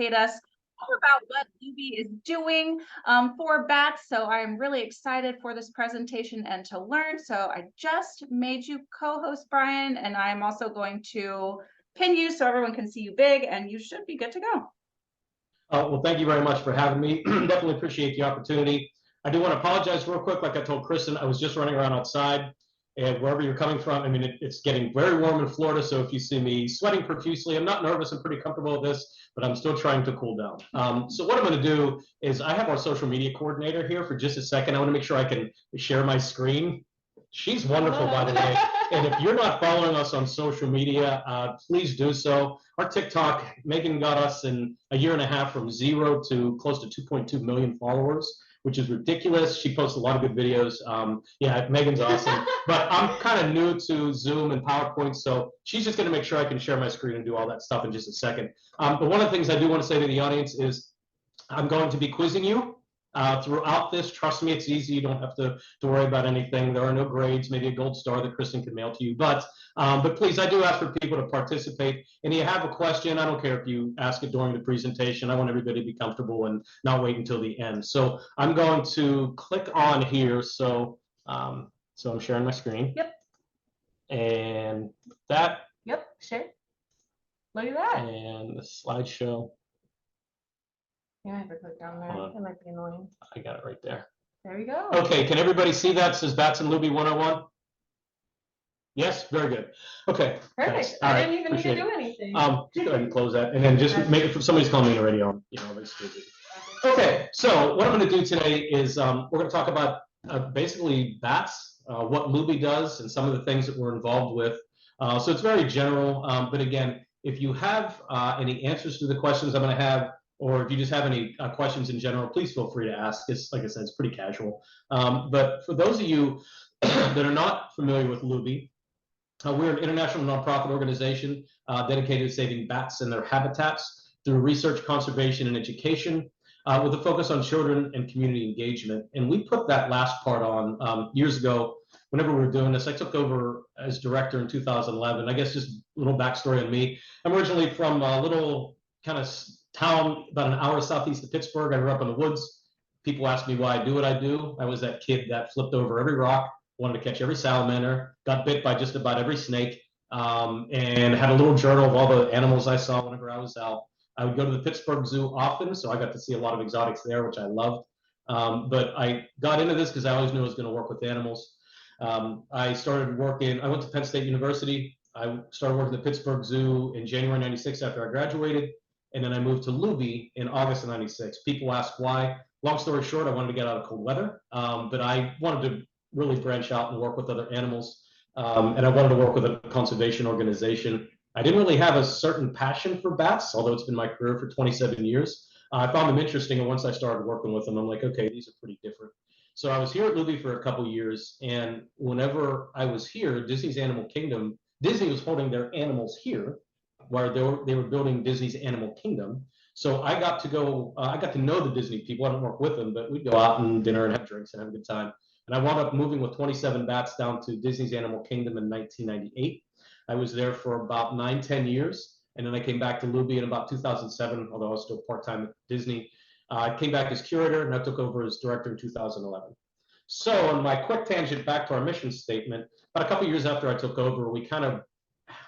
educate us all about what Lubee is doing for bats. So I'm really excited for this presentation and to learn. So I just made you co-host, Brian, and I'm also going to pin you so everyone can see you big, and you should be good to go. Well, thank you very much for having me. Definitely appreciate the opportunity. I do want to apologize real quick. Like I told Kristen, I was just running around outside, and wherever you're coming from, I mean, it's getting very warm in Florida, so if you see me sweating profusely, I'm not nervous. I'm pretty comfortable with this, but I'm still trying to cool down. So what I'm going to do is I have our social media coordinator here for just a second. I want to make sure I can share my screen. She's wonderful, by the way. And if you're not following us on social media, please do so. Our TikTok, Megan got us in a year and a half from 0 to close to 2.2 million followers, which is ridiculous. She posts a lot of good videos. Yeah, Megan's awesome. But I'm kind of new to Zoom and PowerPoint, so she's just going to make sure I can share my screen and do all that stuff in just a second. But one of the things I do want to say to the audience is I'm going to be quizzing you throughout this. Trust me, it's easy. You don't have to worry about anything. There are no grades, maybe a gold star that Kristen can mail to you. But please, I do ask for people to participate. And if you have a question, I don't care if you ask it during the presentation. I want everybody to be comfortable and not wait until the end. So I'm going to click on here. So so I'm sharing my screen. Yep. And that. Yep, share. Look at that. And the slideshow. Yeah, I have to click down there. It might be annoying. I got it right there. There we go. Okay, can everybody see that? It says Bats and Lubee 101. Yes, very good. Okay. Perfect. Thanks. I didn't even need to do anything. Just go ahead and close that, and then just make it. Somebody's calling me on the radio. You know, it's busy. Okay, so what I'm going to do today is we're going to talk about basically bats, what Lubee does, and some of the things that we're involved with. So it's very general, but again, if you have any answers to the questions I'm going to have, or if you just have any questions in general, please feel free to ask. It's, like I said, it's pretty casual. But for those of you that are not familiar with Lubee, we're an international nonprofit organization dedicated to saving bats and their habitats through research, conservation, and education, with a focus on children and community engagement. And we put that last part on years ago. Whenever we were doing this, I took over as director in 2011. I guess just a little backstory on me. I'm originally from a little kind of town about an hour southeast of Pittsburgh. I grew up in the woods. People ask me why I do what I do. I was that kid that flipped over every rock, wanted to catch every salamander, got bit by just about every snake, and had a little journal of all the animals I saw whenever I was out. I would go to the Pittsburgh Zoo often, so I got to see a lot of exotics there, which I loved. But I got into this because I always knew I was going to work with animals. I started working, I went to Penn State University. I started working at the Pittsburgh Zoo in January '96 after I graduated. And then I moved to Lubee in August of '96. People ask why. Long story short, I wanted to get out of cold weather, but I wanted to really branch out and work with other animals. And I wanted to work with a conservation organization. I didn't really have a certain passion for bats, although it's been my career for 27 years. I found them interesting, and once I started working with them, I'm like, okay, these are pretty different. So I was here at Lubee for a couple years, and whenever I was here, Disney's Animal Kingdom, Disney was holding their animals here, where they were building Disney's Animal Kingdom. So I got to go, I got to know the Disney people. I don't work with them, but we'd go out and dinner and have drinks and have a good time. And I wound up moving with 27 bats down to Disney's Animal Kingdom in 1998. I was there for about 9-10 years. And then I came back to Lubee in about 2007, although I was still part-time at Disney. I came back as curator, and I took over as director in 2011. So on my quick tangent back to our mission statement, about a couple years after I took over, we kind of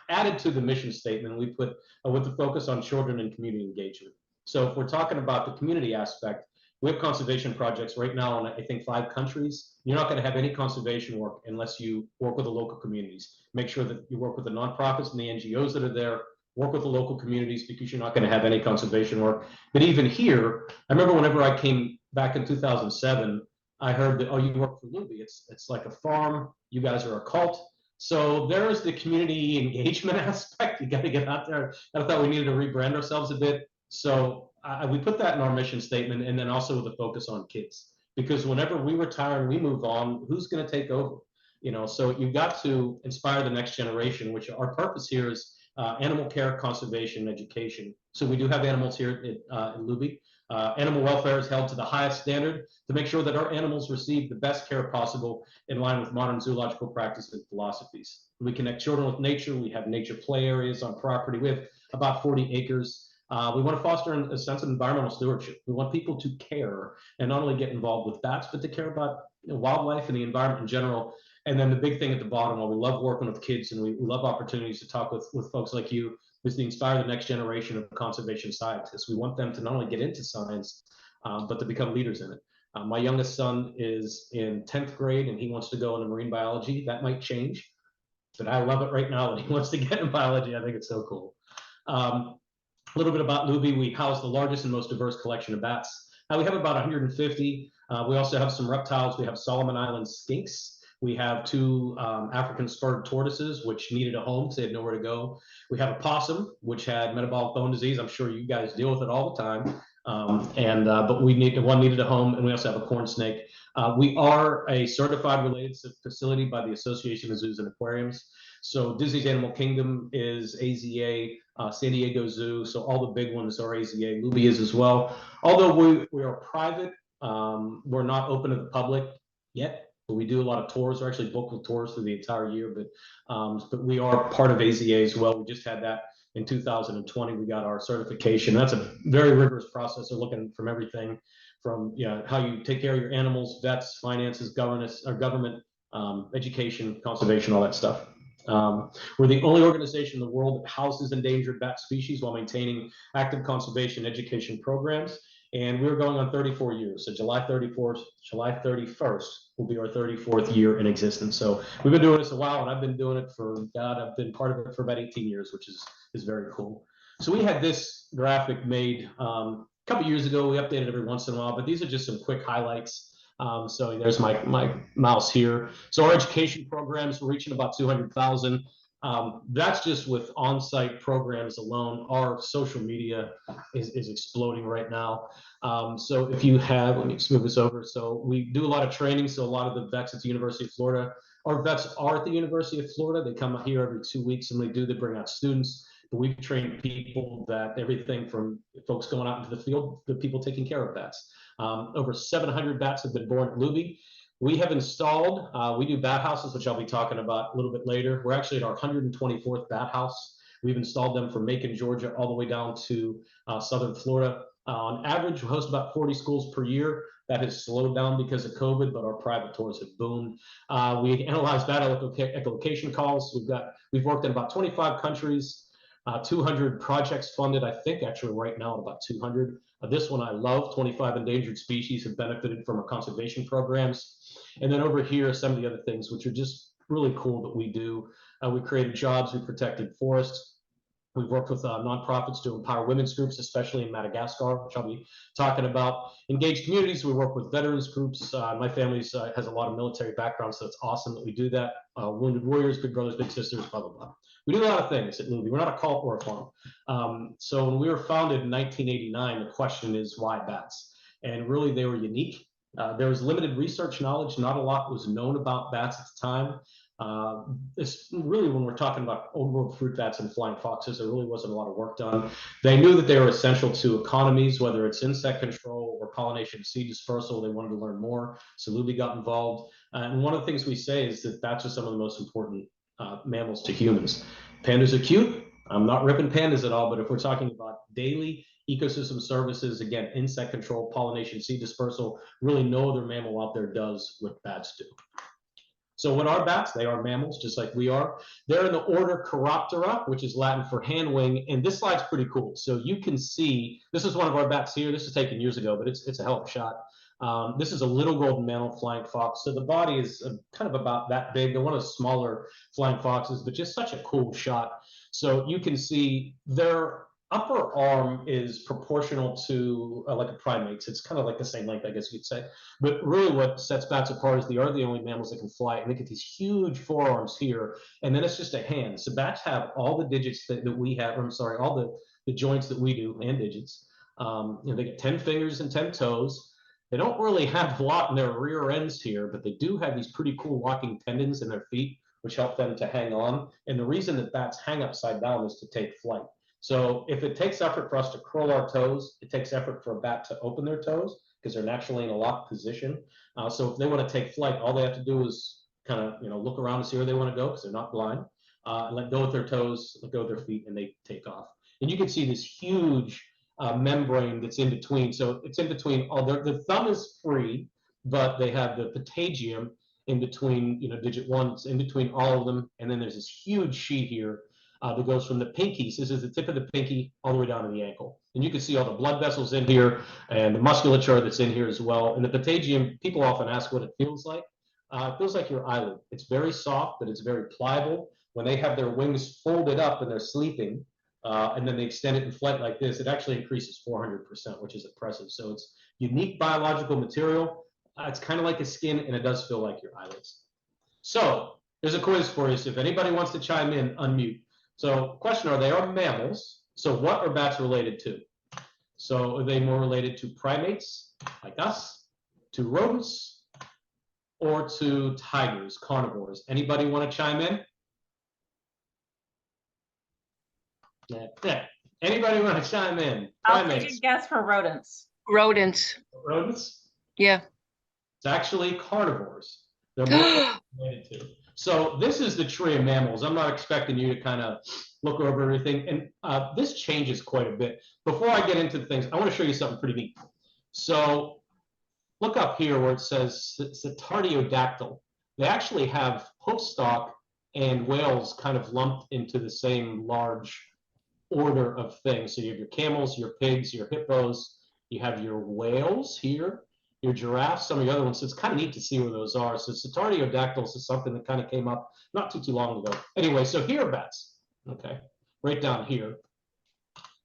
added to the mission statement. We put with the focus on children and community engagement. So if we're talking about the community aspect, we have conservation projects right now in, I think, 5 countries. You're not going to have any conservation work unless you work with the local communities. Make sure that you work with the nonprofits and the NGOs that are there, work with the local communities, because you're not going to have any conservation work. But even here, I remember whenever I came back in 2007, I heard that, oh, you work for Lubee. It's like a farm. You guys are a cult. So there's the community engagement aspect. You got to get out there. I thought we needed to rebrand ourselves a bit. So we put that in our mission statement, and then also with a focus on kids. Because whenever we retire and we move on, who's going to take over? You know, so you've got to inspire the next generation, which our purpose here is animal care, conservation, education. So we do have animals here in Lubee. Animal welfare is held to the highest standard to make sure that our animals receive the best care possible in line with modern zoological practices and philosophies. We connect children with nature. We have nature play areas on property. We have about 40 acres. We want to foster a sense of environmental stewardship. We want people to care and not only get involved with bats, but to care about wildlife and the environment in general. And then the big thing at the bottom, while we love working with kids and we love opportunities to talk with folks like you, is to inspire the next generation of conservation scientists. We want them to not only get into science, but to become leaders in it. My youngest son is in 10th grade and he wants to go into marine biology. That might change, but I love it right now that he wants to get in biology. I think it's so cool. A little bit about Lubee. We house the largest and most diverse collection of bats. We have about 150. We also have some reptiles. We have Solomon Island skinks. We have two African spurred tortoises, which needed a home because they had nowhere to go. We have a possum, which had metabolic bone disease. I'm sure you guys deal with it all the time. But one needed a home, and we also have a corn snake. We are a certified related facility by the Association of Zoos and Aquariums. So Disney's Animal Kingdom is AZA, San Diego Zoo, so all the big ones are AZA. Lubee is as well. Although we are private, we're not open to the public yet. But we do a lot of tours. We're actually booked with tours through the entire year, but we are part of AZA as well. We just had that in 2020. We got our certification. That's a very rigorous process. They're looking from everything from how you take care of your animals, vets, finances, governance, or government, education, conservation, all that stuff. We're the only organization in the world that houses endangered bat species while maintaining active conservation education programs. And we're going on 34 years. So July 31st will be our 34th year in existence. So we've been doing this a while, and I've been doing it I've been part of it for about 18 years, which is very cool. So we had this graphic made a couple years ago. We update it every once in a while, but these are just some quick highlights. So there's my mouse here. So our education programs, we're reaching about 200,000. That's just with on-site programs alone. Our social media is exploding right now. So if you have, let me just move this over. So we do a lot of training. So a lot of the vets at the University of Florida, our vets are at the University of Florida. They come here every 2 weeks and they bring out students. But we've trained people that everything from folks going out into the field to people taking care of bats. Over 700 bats have been born at Lubee. We have installed, we do bat houses, which I'll be talking about a little bit later. We're actually at our 124th bat house. We've installed them from Macon, Georgia, all the way down to southern Florida. On average, we host about 40 schools per year. That has slowed down because of COVID, but our private tours have boomed. We analyze bat echolocation calls. We've worked in about 25 countries, 200 projects funded, I think actually right now at about 200. This one I love, 25 endangered species have benefited from our conservation programs. And then over here are some of the other things which are just really cool that we do. We created jobs, we protected forests. We've worked with nonprofits to empower women's groups, especially in Madagascar, which I'll be talking about. Engaged communities, we work with veterans groups. My family has a lot of military background, so it's awesome that we do that. Wounded warriors, big brothers, big sisters, blah, blah, blah. We do a lot of things at Lubee. We're not a cult or a farm. So when we were founded in 1989, the question is why bats? And really they were unique. There was limited research knowledge. Not a lot was known about bats at the time. It's really, when we're talking about old world fruit bats and flying foxes, there really wasn't a lot of work done. They knew that they were essential to economies, whether it's insect control or pollination, seed dispersal. They wanted to learn more, so Lubee got involved. And one of the things we say is that bats are some of the most important mammals to humans. Pandas are cute. I'm not ripping pandas at all, but if we're talking about daily ecosystem services, again, insect control, pollination, seed dispersal, really no other mammal out there does what bats do. So what are bats? They are mammals, just like we are. They're in the order Chiroptera, which is Latin for hand wing. And this slide's pretty cool. So you can see, this is one of our bats here. This is taken years ago, but it's a hell of a shot. This is a little golden mantle flying fox. So the body is kind of about that big. They're one of the smaller flying foxes, but just such a cool shot. So you can see their upper arm is proportional to like a primate's. It's kind of like the same length, I guess you'd say. But really what sets bats apart is they are the only mammals that can fly. And they get these huge forearms here, and then it's just a hand. So bats have all the digits that we have, or I'm sorry, all the joints that we do, and digits. They get 10 fingers and 10 toes. They don't really have a lot in their rear ends here, but they do have these pretty cool walking tendons in their feet, which help them to hang on. And the reason that bats hang upside down is to take flight. So if it takes effort for us to curl our toes, it takes effort for a bat to open their toes because they're naturally in a locked position. So if they want to take flight, all they have to do is kind of look around and see where they want to go because they're not blind, and let go with their toes, let go with their feet, and they take off. And you can see this huge membrane that's in between. So it's in between all the thumb is free, but they have the patagium in between, digit 1, it's in between all of them. And then there's this huge sheet here that goes from the pinkies. This is the tip of the pinky all the way down to the ankle. And you can see all the blood vessels in here and the musculature that's in here as well. And the patagium, people often ask what it feels like. It feels like your eyelid. It's very soft, but it's very pliable. When they have their wings folded up and they're sleeping, and then they extend it in flight like this, it actually increases 400%, which is impressive. So it's unique biological material. It's kind of like a skin, and it does feel like your eyelids. So there's a quiz for you. So if anybody wants to chime in, unmute. So question, they are mammals. So what are bats related to? So are they more related to primates like us, to rodents, or to tigers, carnivores? Anybody want to chime in? Yeah. Anybody want to chime in? I'll take a guess for rodents. Rodents. Rodents? Yeah. It's actually carnivores. They're more related to. So this is the tree of mammals. I'm not expecting you to kind of look over everything. And this changes quite a bit. Before I get into things, I want to show you something pretty neat. So look up here where it says Cetartiodactyl. They actually have hoofstock and whales kind of lumped into the same large order of things. So you have your camels, your pigs, your hippos, you have your whales here, your giraffes, some of the other ones. So it's kind of neat to see where those are. So Cetartiodactyls is something that kind of came up not too long ago. Anyway, so here are bats, okay, right down here.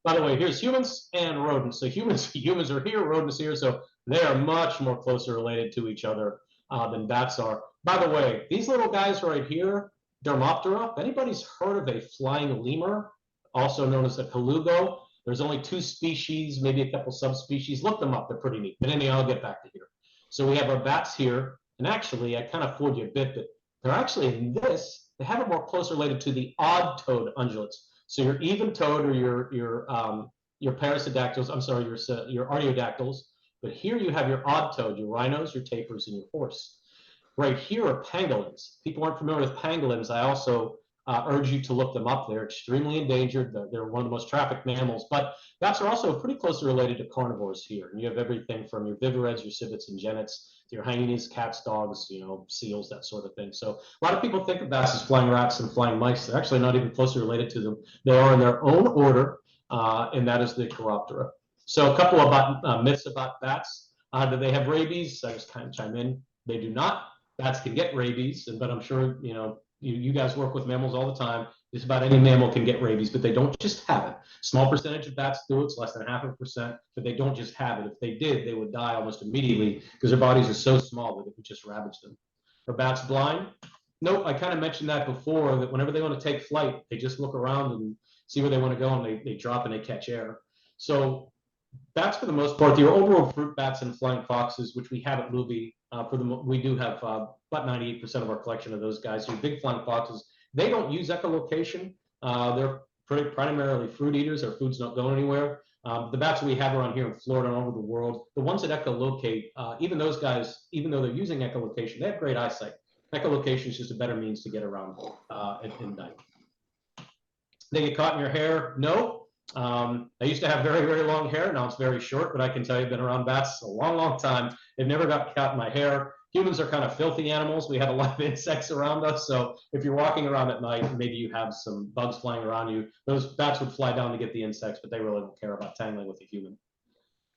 By the way, here's humans and rodents. So humans are here, rodents here. So they are much more closely related to each other than bats are. By the way, these little guys right here, Dermoptera, if anybody's heard of a flying lemur, also known as a colugo, there's only 2 species, maybe a couple subspecies. Look them up, they're pretty neat. But anyway, I'll get back to here. So we have our bats here, and actually, I kind of fooled you a bit, but they're actually in this, they have it more close related to the odd-toed ungulates. So your even-toed or your parasidactyls, I'm sorry, your artiodactyls, but here you have your odd-toed, your rhinos, your tapirs, and your horse. Right here are pangolins. People aren't familiar with pangolins. I also urge you to look them up. They're extremely endangered. They're one of the most trafficked mammals, but bats are also pretty closely related to carnivores here. And you have everything from your viverrids, your civets and genets, your hyenas, cats, dogs, seals, that sort of thing. So a lot of people think of bats as flying rats and flying mice. They're actually not even closely related to them. They are in their own order, and that is the Chiroptera. So a couple of myths about bats. Do they have rabies? I just kind of chime in. They do not. Bats can get rabies, but I'm sure you guys work with mammals all the time. Just about any mammal can get rabies, but they don't just have it. Small percentage of bats do it. It's less than 0.5%, but they don't just have it. If they did, they would die almost immediately because their bodies are so small that it would just ravage them. Are bats blind? Nope. I kind of mentioned that before, that whenever they want to take flight, they just look around and see where they want to go, and they drop and they catch air. So bats, for the most part, your overall fruit bats and flying foxes, which we have at Lubee, we do have about 98% of our collection of those guys. So your big flying foxes, they don't use echolocation. They're primarily fruit eaters. Their food's not going anywhere. The bats we have around here in Florida and all over the world, the ones that echolocate, even those guys, even though they're using echolocation, they have great eyesight. Echolocation is just a better means to get around at night. They get caught in your hair? No. I used to have very, very long hair. Now it's very short, but I can tell you I've been around bats a long, long time. They've never got caught in my hair. Humans are kind of filthy animals. We have a lot of insects around us. So if you're walking around at night, maybe you have some bugs flying around you. Those bats would fly down to get the insects, but they really don't care about tangling with a human.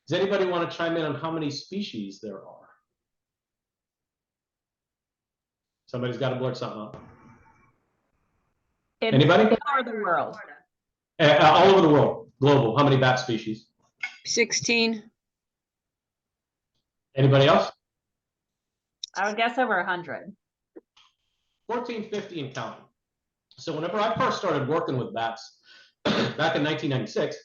Does anybody want to chime in on how many species there are? Somebody's got to blurt something up. Anybody? All over the world. All over the world, global. How many bat species? 16. Anybody else? I would guess over 100. 14, 50 and counting. So whenever I first started working with bats back in 1996,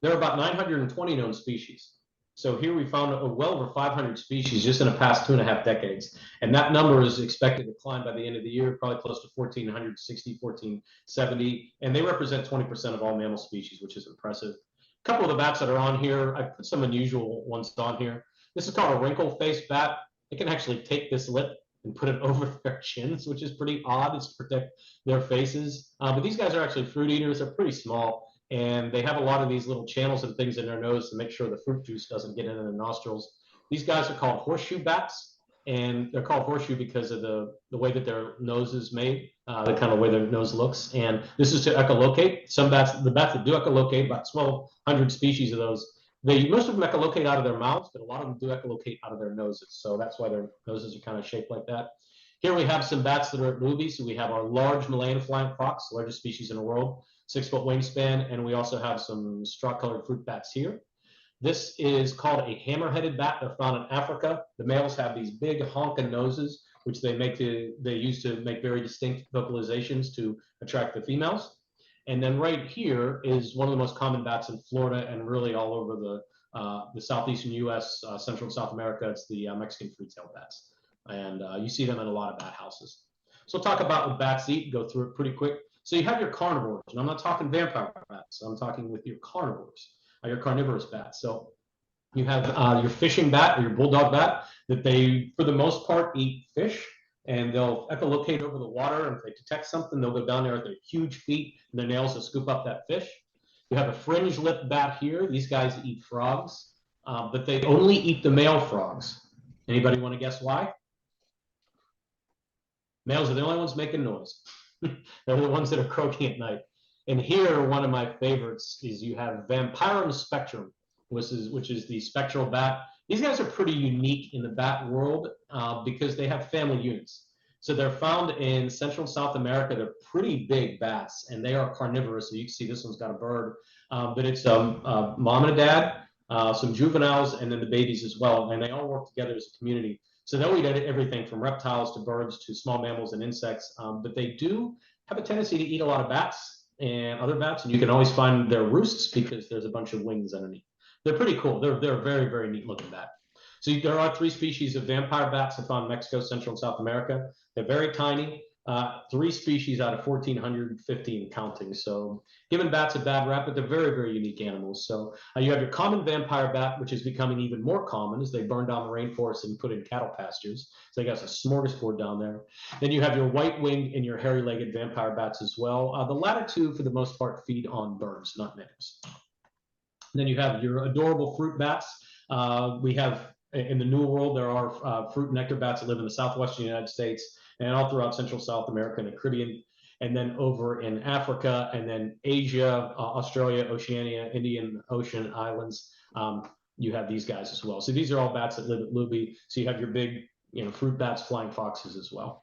there were about 920 known species. So here we found well over 500 species just in the past 2.5 decades. And that number is expected to climb by the end of the year, probably close to 1,460, 1,470. And they represent 20% of all mammal species, which is impressive. A couple of the bats that are on here, I put some unusual ones on here. This is called a wrinkle-faced bat. They can actually take this lip and put it over their chins, which is pretty odd. It's to protect their faces. But these guys are actually fruit eaters. They're pretty small. and they have a lot of these little channels and things in their nose to make sure the fruit juice doesn't get into their nostrils. These guys are called horseshoe bats, and they're called horseshoe because of the way that their nose is made, the kind of way their nose looks. And this is to echolocate. Some bats, the bats that do echolocate, about 1,200 species of those, most of them echolocate out of their mouths, but a lot of them do echolocate out of their noses. So that's why their noses are kind of shaped like that. Here we have some bats that are at Lubee. So we have our large Malayan flying fox, the largest species in the world, 6-foot wingspan, and we also have some straw-colored fruit bats here. This is called a hammer-headed bat. They're found in Africa. The males have these big honking noses, which they use to make very distinct vocalizations to attract the females. And then right here is one of the most common bats in Florida and really all over the southeastern U.S., Central and South America. It's the Mexican free-tailed bats. And you see them in a lot of bat houses. So we'll talk about what bats eat, go through it pretty quick. So you have your carnivores, and I'm not talking vampire bats. I'm talking with your carnivores, your carnivorous bats. So you have your fishing bat or your bulldog bat that they, for the most part, eat fish, and they'll echolocate over the water. And if they detect something, they'll go down there with their huge feet and their nails to scoop up that fish. You have a fringe-lipped bat here. These guys eat frogs, but they only eat the male frogs. Anybody want to guess why? Males are the only ones making noise. They're the ones that are croaking at night. And here, one of my favorites is you have Vampirum spectrum, which is the spectral bat. These guys are pretty unique in the bat world because they have family units. So they're found in Central and South America. They're pretty big bats, and they are carnivorous. So you can see this one's got a bird, but it's mom and a dad, some juveniles, and then the babies as well. And they all work together as a community. So they'll eat everything from reptiles to birds to small mammals and insects, but they do have a tendency to eat a lot of bats and other bats, and you can always find their roosts because there's a bunch of wings underneath. They're pretty cool. They're a very, very neat looking bat. So there are 3 species of vampire bats found in Mexico, Central and South America. They're very tiny. 3 species out of 1,415 counting. So giving bats a bad rap, but they're very, very unique animals. So you have your common vampire bat, which is becoming even more common as they burn down the rainforest and put in cattle pastures. So they got a smorgasbord down there. Then you have your white-winged and your hairy-legged vampire bats as well. The latter 2, for the most part, feed on birds, not mammals. Then you have your adorable fruit bats. We have, in the New World, there are fruit and nectar bats that live in the southwestern United States and all throughout Central South America and the Caribbean, and then over in Africa, and then Asia, Australia, Oceania, Indian Ocean islands. You have these guys as well. So these are all bats that live at Lubee. So you have your big, fruit bats, flying foxes as well.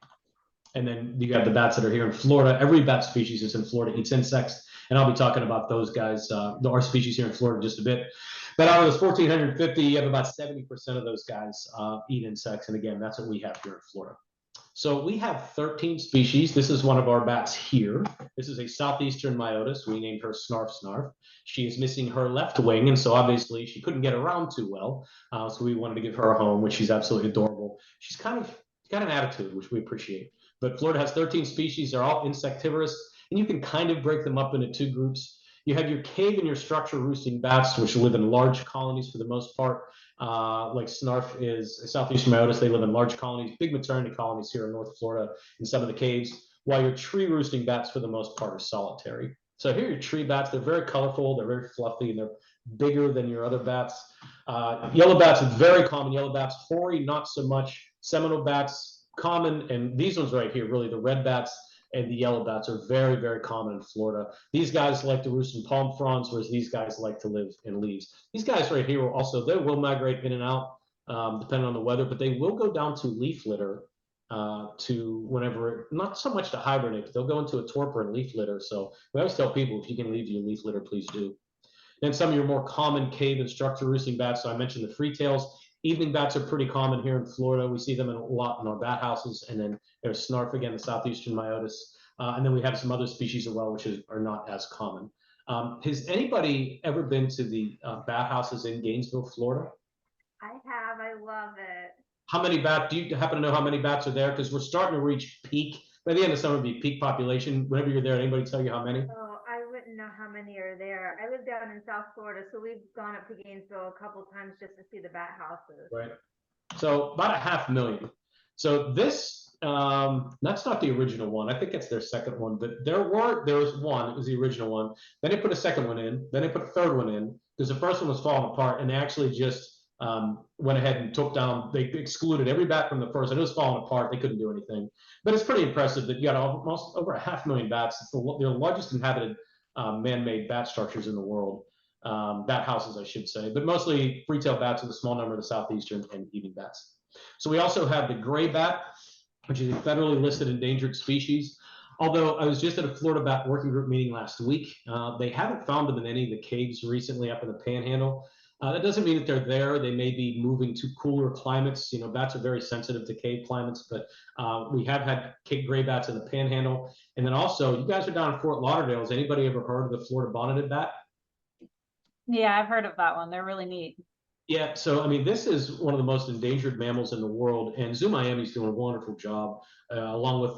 And then you have the bats that are here in Florida. Every bat species is in Florida eats insects, and I'll be talking about those guys, our species here in Florida, just a bit. But out of those 1,450, you have about 70% of those guys eat insects, and again, that's what we have here in Florida. So we have 13 species. This is one of our bats here. This is a southeastern myotis. We named her Snarf Snarf. She is missing her left wing, and so obviously she couldn't get around too well. So we wanted to give her a home, which she's absolutely adorable. She's got an attitude, which we appreciate. But Florida has 13 species. They're all insectivorous, and you can kind of break them up into 2 groups. You have your cave and your structure roosting bats, which live in large colonies for the most part. Like Snarf is a southeastern myotis. They live in large colonies, big maternity colonies here in North Florida in some of the caves, while your tree roosting bats for the most part are solitary. So here are your tree bats. They're very colorful. They're very fluffy, and they're bigger than your other bats. Yellow bats are very common. Yellow bats, hoary, not so much. Seminole bats, common, and these ones right here, really the red bats and the yellow bats are very, very common in Florida. These guys like to roost in palm fronds, whereas these guys like to live in leaves. These guys right here will they will migrate in and out depending on the weather, but they will go down to leaf litter to whenever, not so much to hibernate, but they'll go into a torpor and leaf litter. So we always tell people, if you can leave your leaf litter, please do. Then some of your more common cave and structure roosting bats. So I mentioned the freetails. Evening bats are pretty common here in Florida. We see them a lot in our bat houses. And then there's Snarf again, the southeastern myotis. And then we have some other species as well, which are not as common. Has anybody ever been to the bat houses in Gainesville, Florida? I have. I love it. How many bats? Do you happen to know how many bats are there? Because we're starting to reach peak. By the end of summer, it'll be peak population. Whenever you're there, anybody tell you how many? Oh, I wouldn't know how many are there. I live down in South Florida, so we've gone up to Gainesville a couple times just to see the bat houses. Right. So about 500,000. So this That's not the original one. I think it's their second one, but there was one. It was the original one. Then they put a second one in. Then they put a third one in because the first one was falling apart, and they actually just went ahead and took down. They excluded every bat from the first, and it was falling apart. They couldn't do anything. But it's pretty impressive that you got almost over 500,000 bats. It's the largest inhabited man-made bat structures in the world. Bat houses, I should say, but mostly free-tailed bats with a small number of the southeastern and eating bats. So we also have the gray bat, which is a federally listed endangered species. Although I was just at a Florida Bat Working Group meeting last week, they haven't found them in any of the caves recently up in the Panhandle. That doesn't mean that they're there. They may be moving to cooler climates. You know, bats are very sensitive to cave climates, but we have had gray bats in the Panhandle. And then also, you guys are down in Fort Lauderdale. Has anybody ever heard of the Florida bonneted bat? Yeah, I've heard of that one. They're really neat. Yeah, so I mean, this is one of the most endangered mammals in the world, and Zoo Miami's doing a wonderful job, along with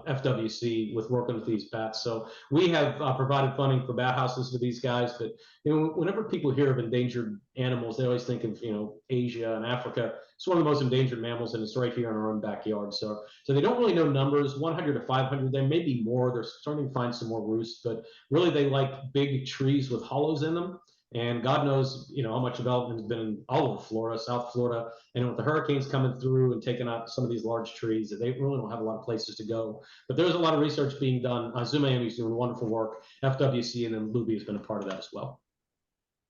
FWC, with working with these bats. So we have provided funding for bat houses for these guys. But you know, whenever people hear of endangered animals, they always think of Asia and Africa. It's one of the most endangered mammals, and it's right here in our own backyard. So they don't really know numbers, 100 to 500. There may be more. They're starting to find some more roosts, but really they like big trees with hollows in them. And God knows, how much development has been in all over Florida, South Florida, and with the hurricanes coming through and taking out some of these large trees, they really don't have a lot of places to go. But there's a lot of research being done. Zoo Miami is doing wonderful work. FWC and then Lubee has been a part of that as well.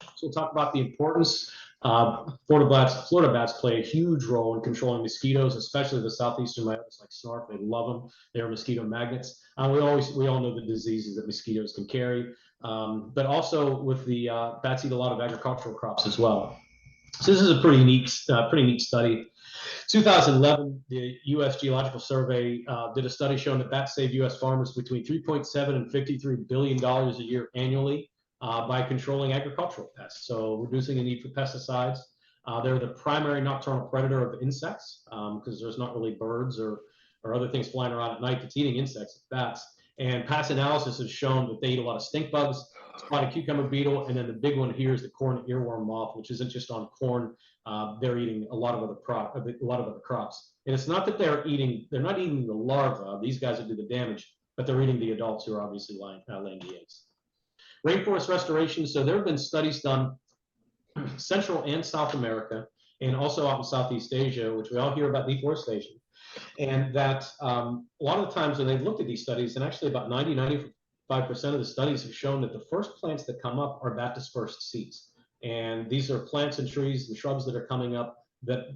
So we'll talk about the importance. Florida bats play a huge role in controlling mosquitoes, especially the southeastern myotis like snarf. They love them. They're mosquito magnets. We all know the diseases that mosquitoes can carry. But also with the bats eat a lot of agricultural crops as well. So this is a pretty neat study. 2011, the U.S. Geological Survey did a study showing that bats save U.S. farmers between $3.7 and $53 billion a year annually by controlling agricultural pests. So reducing the need for pesticides. They're the primary nocturnal predator of insects because there's not really birds or other things flying around at night that's eating insects, bats. And past analysis has shown that they eat a lot of stink bugs, spotted cucumber beetle, and then the big one here is the corn earworm moth, which isn't just on corn. They're eating a lot of other crops. And it's not that they're not eating the larvae, these guys that do the damage, but they're eating the adults who are obviously laying the eggs. Rainforest restoration. So there have been studies done Central and South America, and also out in Southeast Asia, which we all hear about deforestation. And that a lot of the times when they've looked at these studies, and actually about 95% of the studies have shown that the first plants that come up are bat dispersed seeds. And these are plants and trees and shrubs that are coming up that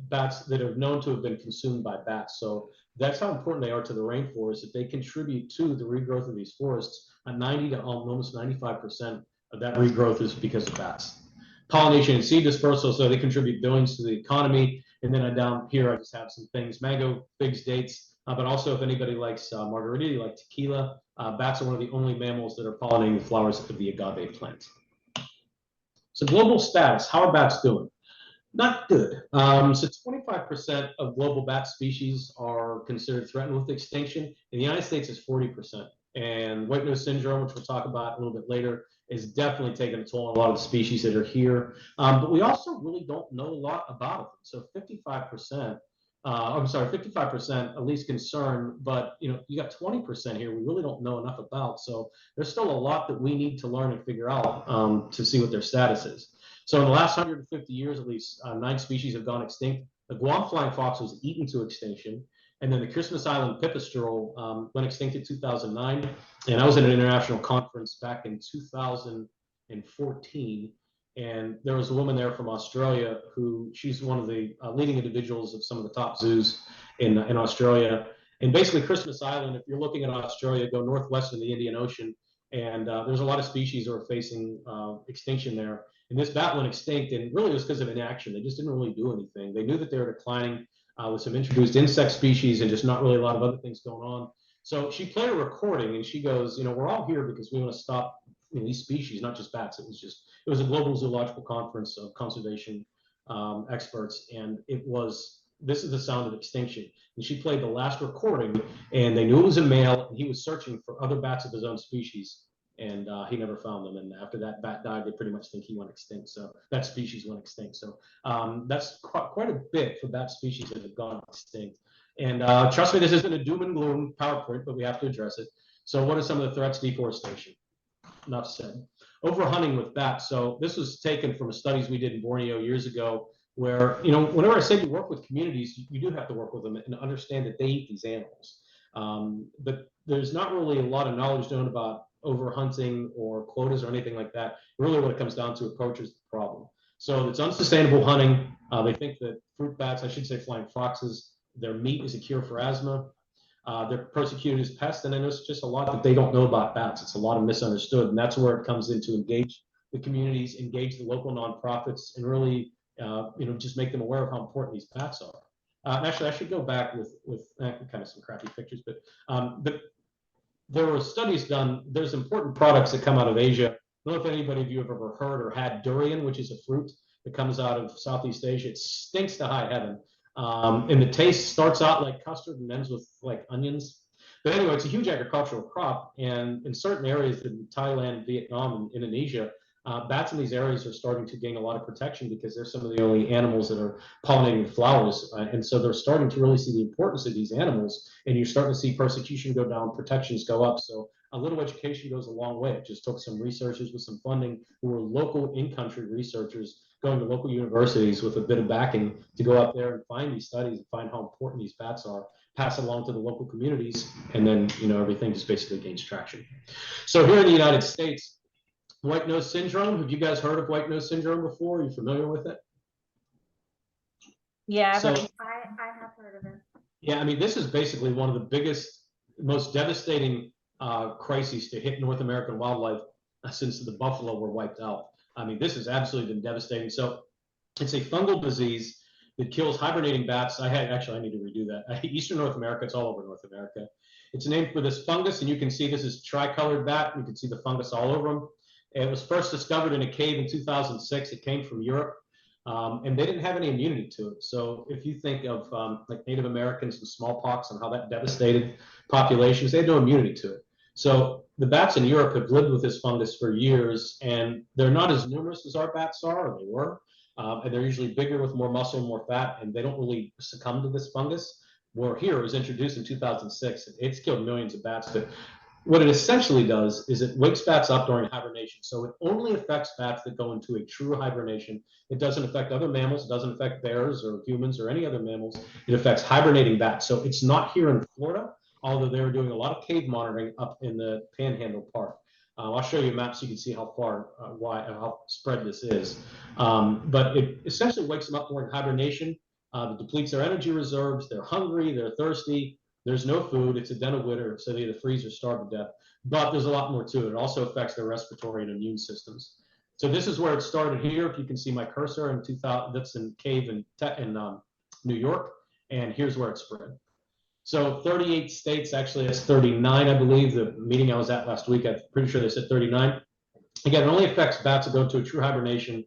are known to have been consumed by bats. So that's how important they are to the rainforest, that they contribute to the regrowth of these forests. 90 to almost 95% of that regrowth is because of bats. Pollination and seed dispersal, so they contribute billions to the economy. And then down here, I just have some things: mango, figs, dates. But also, if anybody likes margarita, you like tequila, bats are one of the only mammals that are pollinating the flowers of the agave plant. So global status, how are bats doing? Not good. So 25% of global bat species are considered threatened with extinction. In the United States, it's 40%. And white nose syndrome, which we'll talk about a little bit later, is definitely taking a toll on a lot of the species that are here. But we also really don't know a lot about them. So 55%, 55% at least concerned, but you got 20% here we really don't know enough about. So there's still a lot that we need to learn and figure out to see what their status is. So in the last 150 years, at least 9 species have gone extinct. The Guam flying fox was eaten to extinction. And then the Christmas Island pipistrelle went extinct in 2009. And I was at an international conference back in 2014. And there was a woman there from Australia she's one of the leading individuals of some of the top zoos in Australia. And basically Christmas Island, if you're looking at Australia, go northwest of the Indian Ocean. And there's a lot of species that are facing extinction there. And this bat went extinct, and really it was because of inaction. They just didn't really do anything. They knew that they were declining with some introduced insect species and just not really a lot of other things going on. So she played a recording, and she goes, we're all here because we want to stop these species, not just bats. It was a global zoological conference of conservation experts, and this is the sound of extinction. And she played the last recording, and they knew it was a male, and he was searching for other bats of his own species. And he never found them. And after that bat died, they pretty much think he went extinct. So that species went extinct. So that's quite a bit for bat species that have gone extinct. And trust me, this isn't a doom and gloom PowerPoint, but we have to address it. So what are some of the threats? Deforestation. Enough said. Overhunting with bats. So this was taken from studies we did in Borneo years ago, where, you know, whenever I say you work with communities, you do have to work with them and understand that they eat these animals. But there's not really a lot of knowledge known about overhunting or quotas or anything like that. Really what it comes down to approaches the problem. So it's unsustainable hunting. They think that fruit bats, I should say flying foxes, their meat is a cure for asthma. They're persecuted as pests, and I know it's just a lot that they don't know about bats. It's a lot of misunderstood, and that's where it comes in to engage the communities, engage the local nonprofits, and really, you know, just make them aware of how important these bats are. Actually, I should go back with kind of some crappy pictures, but there were studies done. There's important products that come out of Asia. I don't know if anybody of you have ever heard or had durian, which is a fruit that comes out of Southeast Asia. It stinks to high heaven. And the taste starts out like custard and ends with like onions. But anyway, it's a huge agricultural crop. And in certain areas in Thailand, Vietnam, and Indonesia, bats in these areas are starting to gain a lot of protection because they're some of the only animals that are pollinating flowers. And so they're starting to really see the importance of these animals. And you're starting to see persecution go down, protections go up. So a little education goes a long way. It just took some researchers with some funding who were local in-country researchers going to local universities with a bit of backing to go out there and find these studies and find how important these bats are, pass it along to the local communities, and then, you know, everything just basically gains traction. So here in the United States, white nose syndrome. Have you guys heard of white nose syndrome before? Are you familiar with it? Yeah, So, I have heard of it. yeah, I mean, this is basically one of the biggest, most devastating crises to hit North American wildlife since the buffalo were wiped out. I mean, this has absolutely been devastating. So it's a fungal disease that kills hibernating bats. I need to redo that. Eastern North America, it's all over North America. It's named for this fungus, and you can see this is tricolored bat. You can see the fungus all over them. It was first discovered in a cave in 2006. It came from Europe, and they didn't have any immunity to it. So if you think of like Native Americans and smallpox and how that devastated populations, they had no immunity to it. So the bats in Europe have lived with this fungus for years, and they're not as numerous as our bats are, or they were, and they're usually bigger with more muscle and more fat, and they don't really succumb to this fungus. Where here, it was introduced in 2006. It's killed millions of bats, but what it essentially does is it wakes bats up during hibernation. So it only affects bats that go into a true hibernation. It doesn't affect other mammals. It doesn't affect bears or humans or any other mammals. It affects hibernating bats. So it's not here in Florida, although they were doing a lot of cave monitoring up in the Panhandle Park. I'll show you a map so you can see how far, how spread this is. But it essentially wakes them up during hibernation. It depletes their energy reserves. They're hungry. They're thirsty. There's no food. It's a dead of winter, so they either freeze or starve to death. But there's a lot more to it. It also affects their respiratory and immune systems. So this is where it started here. If you can see my cursor in 2000, that's in cave in New York, and here's where it spread. So 38 states, actually it's 39, I believe. The meeting I was at last week, I'm pretty sure they said 39. Again, it only affects bats that go into a true hibernation.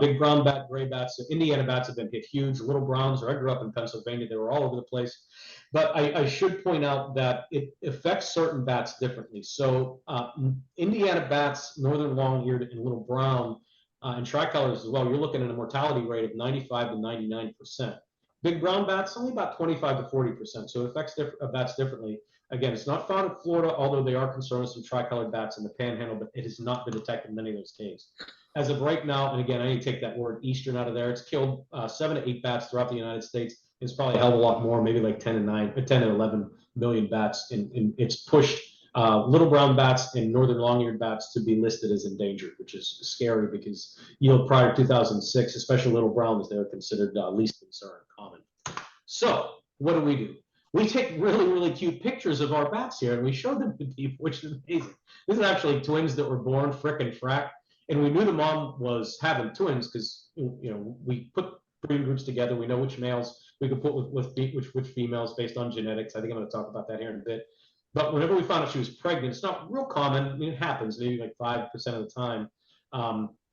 Big brown bat, gray bats. So Indiana bats have been hit huge. Little browns, or I grew up in Pennsylvania, they were all over the place. But I should point out that it affects certain bats differently. So Indiana bats, northern long-eared and little brown, and tricolors as well, you're looking at a mortality rate of 95 to 99%. Big brown bats, only about 25 to 40%. So it affects bats differently. Again, it's not found in Florida, although they are concerned with some tricolored bats in the Panhandle, but it has not been detected in many of those caves. As of right now, and again, I need to take that word eastern out of there, it's killed 7 to 8 bats throughout the United States. It's probably a hell of a lot more, maybe like 10 to 11 million bats. And it's pushed little brown bats and northern long-eared bats to be listed as endangered, which is scary because, you know, prior to 2006, especially little browns, they were considered least concern, common. So what do? We take really, really cute pictures of our bats here, and we show them to people, which is amazing. This is actually twins that were born, Frick and Frack, and we knew the mom was having twins because, you know, we put breeding groups together. We know which males we could put with which females based on genetics. I think I'm going to talk about that here in a bit. But whenever we found out she was pregnant, it's not real common. I mean, it happens maybe like 5% of the time.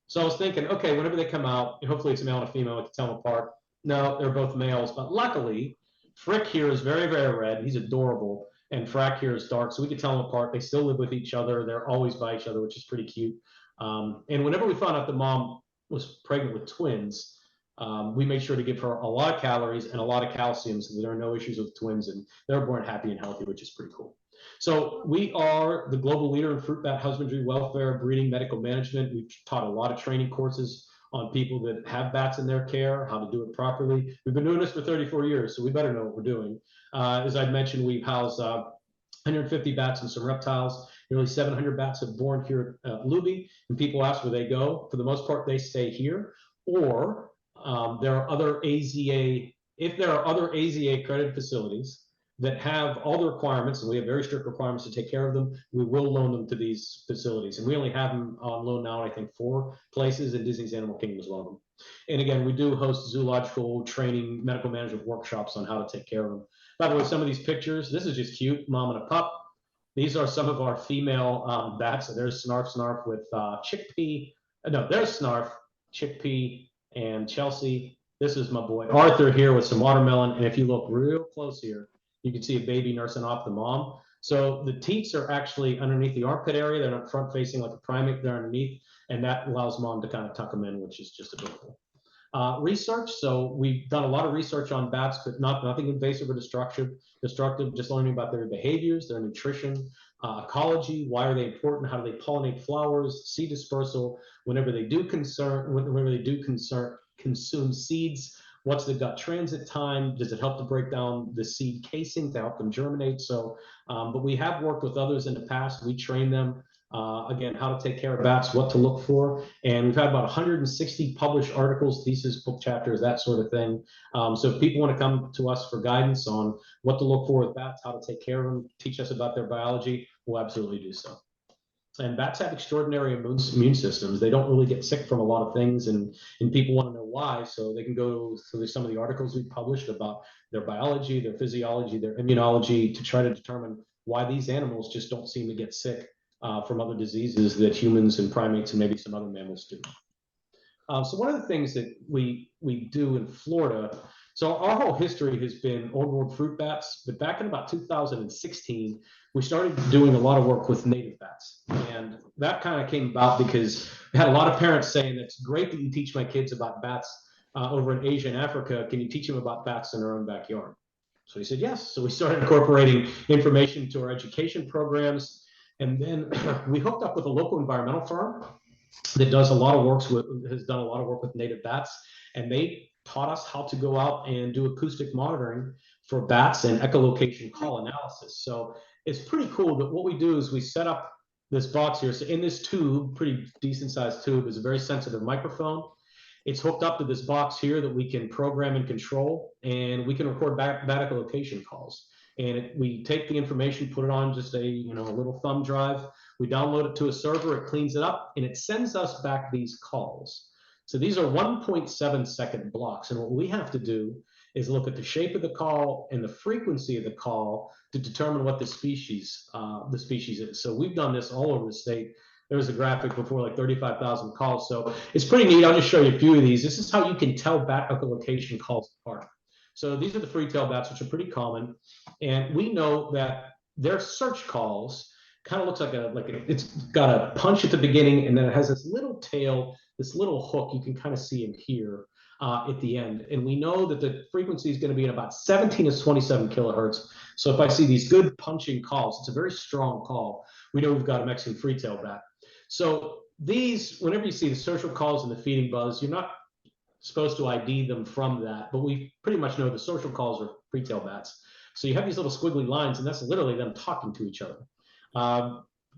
So I was thinking, okay, whenever they come out, hopefully it's a male and a female, we can tell them apart. No, they're both males, but luckily, Frick here is very, very red. He's adorable. And Frack here is dark, so we can tell them apart. They still live with each other. They're always by each other, which is pretty cute. And whenever we found out the mom was pregnant with twins, We made sure to give her a lot of calories and a lot of calcium so that there are no issues with twins, and they're born happy and healthy, which is pretty cool. So we are the global leader in fruit bat husbandry, welfare, breeding, medical management. We've taught a lot of training courses on people that have bats in their care, how to do it properly. We've been doing this for 34 years, so we better know what we're doing. As I mentioned, we've housed 150 bats and some reptiles. Nearly 700 bats have born here at Lubee, and people ask where they go. For the most part, they stay here, or there are other AZA, if there are other AZA accredited facilities that have all the requirements, and we have very strict requirements to take care of them, we will loan them to these facilities. And we only have them on loan now, I think, 4 places, and Disney's Animal Kingdom is one of them. And again, we do host zoological training, medical management workshops on how to take care of them. By the way, some of these pictures, this is just cute, mom and a pup. These are some of our female bats. So there's Snarf with Chickpea. No, there's Snarf, Chickpea, and Chelsea. This is my boy Arthur here with some watermelon. And if you look real close here, you can see a baby nursing off the mom. So the teats are actually underneath the armpit area. They're not front facing like a primate, they're underneath. And that allows mom to kind of tuck them in, which is just adorable. Research, so we've done a lot of research on bats, but nothing invasive or destructive, just learning about their behaviors, their nutrition, ecology, why are they important, how do they pollinate flowers, seed dispersal, whenever they do consume seeds, what's the gut transit time, does it help to break down the seed casing to help them germinate? So, but we have worked with others in the past, we train them. Again, how to take care of bats, what to look for. And we've had about 160 published articles, thesis, book chapters, that sort of thing. So if people want to come to us for guidance on what to look for with bats, how to take care of them, teach us about their biology, we'll absolutely do so. And bats have extraordinary immune systems. They don't really get sick from a lot of things, and people want to know why. So they can go through some of the articles we've published about their biology, their physiology, their immunology to try to determine why these animals just don't seem to get sick from other diseases that humans and primates and maybe some other mammals do. So one of the things that we do in Florida, so our whole history has been old world fruit bats, but back in about 2016, we started doing a lot of work with native bats. And that kind of came about because we had a lot of parents saying, it's great that you teach my kids about bats over in Asia and Africa. Can you teach them about bats in their own backyard? So he said, yes. So we started incorporating information to our education programs. And then we hooked up with a local environmental firm that does a lot of has done a lot of work with native bats, and they taught us how to go out and do acoustic monitoring for bats and echolocation call analysis. So it's pretty cool that what we do is we set up this box here. So in this tube, pretty decent sized tube, is a very sensitive microphone. It's hooked up to this box here that we can program and control, and we can record bat echolocation calls. And we take the information, put it on just a little thumb drive. We download it to a server, it cleans it up, and it sends us back these calls. So these are 1.7 second blocks. And what we have to do is look at the shape of the call and the frequency of the call to determine what the species is. So we've done this all over the state. There was a graphic before, like 35,000 calls. So it's pretty neat. I'll just show you a few of these. This is how you can tell bat echolocation calls apart. So these are the free-tailed bats, which are pretty common. And we know that their search calls kind of looks like it's got a punch at the beginning, and then it has this little tail, this little hook. You can kind of see in here at the end. And we know that the frequency is going to be at about 17 to 27 kilohertz. So if I see these good punching calls, it's a very strong call. We know we've got a Mexican free-tailed bat. So these, whenever you see the social calls and the feeding buzz, you're not supposed to ID them from that, but we pretty much know the social calls are free-tailed bats. So you have these little squiggly lines, and that's literally them talking to each other.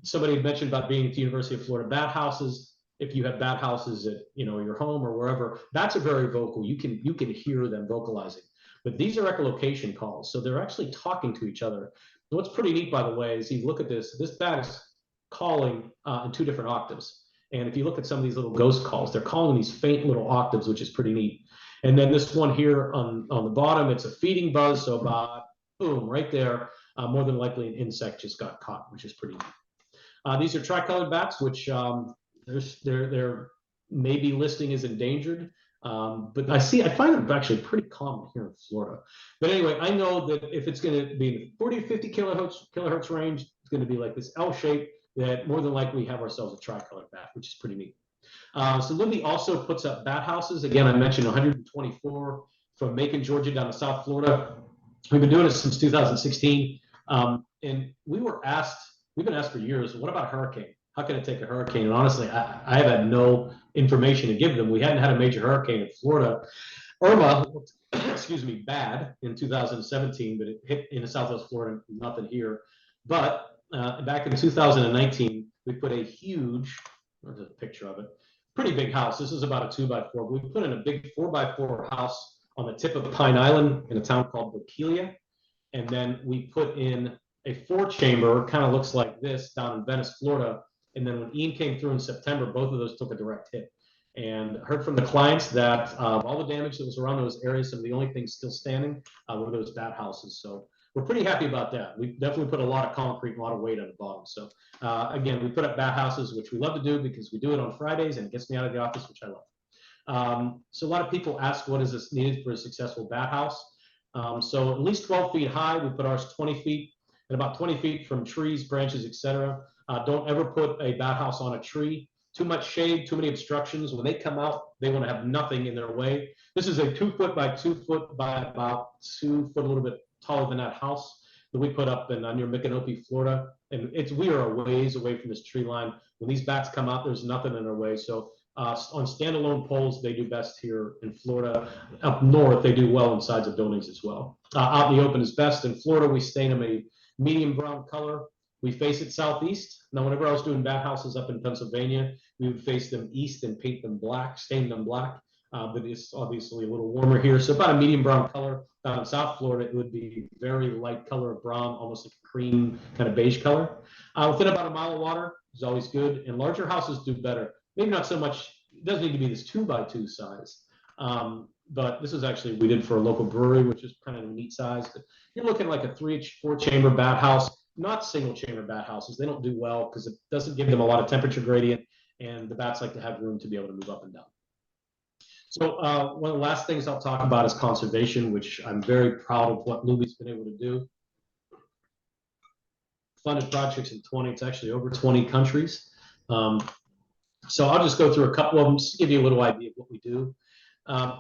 Somebody had mentioned about being at the University of Florida Bat Houses. If you have bat houses at your home or wherever, bats are very vocal. You can hear them vocalizing. But these are echolocation calls, so they're actually talking to each other. And what's pretty neat, by the way, is you look at this. This bat is calling in 2 different octaves. And if you look at some of these little ghost calls, they're calling these faint little octaves, which is pretty neat. And then this one here on the bottom, it's a feeding buzz. So about, boom, right there, more than likely an insect just got caught, which is pretty neat. These are tricolored bats, which they're maybe listing as endangered. But I find them actually pretty common here in Florida. But anyway, I know that if it's going to be in the 40 to 50 kilohertz range, it's going to be like this L shape, that more than likely we have ourselves a tricolored bat, which is pretty neat. So Lubee also puts up bat houses. Again, I mentioned 124 from Macon, Georgia, down to South Florida. We've been doing it since 2016. And we've been asked for years, what about hurricane? How can it take a hurricane? And honestly, I have had no information to give them. We hadn't had a major hurricane in Florida. Irma, excuse me, bad in 2017, but it hit in Southwest Florida, nothing here. But back in 2019, we put a huge, there's a picture of it, pretty big house. This is about a 2x4. We put in a big 4x4 house on the tip of Pine Island in a town called Bokeelia. And then we put in a 4-chamber, kind of looks like this, down in Venice, Florida. And then when Ian came through in September, both of those took a direct hit. And heard from the clients that all the damage that was around those areas, some of the only things still standing were those bat houses. So we're pretty happy about that. We definitely put a lot of concrete and a lot of weight on the bottom. So again, we put up bat houses, which we love to do because we do it on Fridays and it gets me out of the office, which I love. So a lot of people ask, what is this needed for a successful bat house? So at least 12 feet high. We put ours 20 feet and about 20 feet from trees, branches, etc. Don't ever put a bat house on a tree. Too much shade, too many obstructions. When they come out, they want to have nothing in their way. This is a 2 foot by 2 foot by about 2 foot, a little bit taller than that house that we put up in near Micanopy, Florida. And we are a ways away from this tree line. When these bats come out, there's nothing in their way. So on standalone poles, they do best here in Florida. Up north, they do well inside the buildings as well. Out in the open is best. In Florida, we stain them a medium brown color. We face it southeast. Now, whenever I was doing bat houses up in Pennsylvania, we would face them east and paint them black, stain them black. But it's obviously a little warmer here. So about a medium brown color. Down in South Florida, it would be very light color of brown, almost like a cream kind of beige color. Within about a mile of water is always good. And larger houses do better. Maybe not so much, it doesn't need to be this 2x2 size. But this is actually, we did for a local brewery, which is kind of a neat size. But you're looking like a 4-chamber bat house, not single chamber bat houses. They don't do well because it doesn't give them a lot of temperature gradient. And the bats like to have room to be able to move up and down. So one of the last things I'll talk about is conservation, which I'm very proud of what Lubee's been able to do. Funded projects in 20, it's actually over 20 countries. So I'll just go through a couple of them, just to give you a little idea of what we do.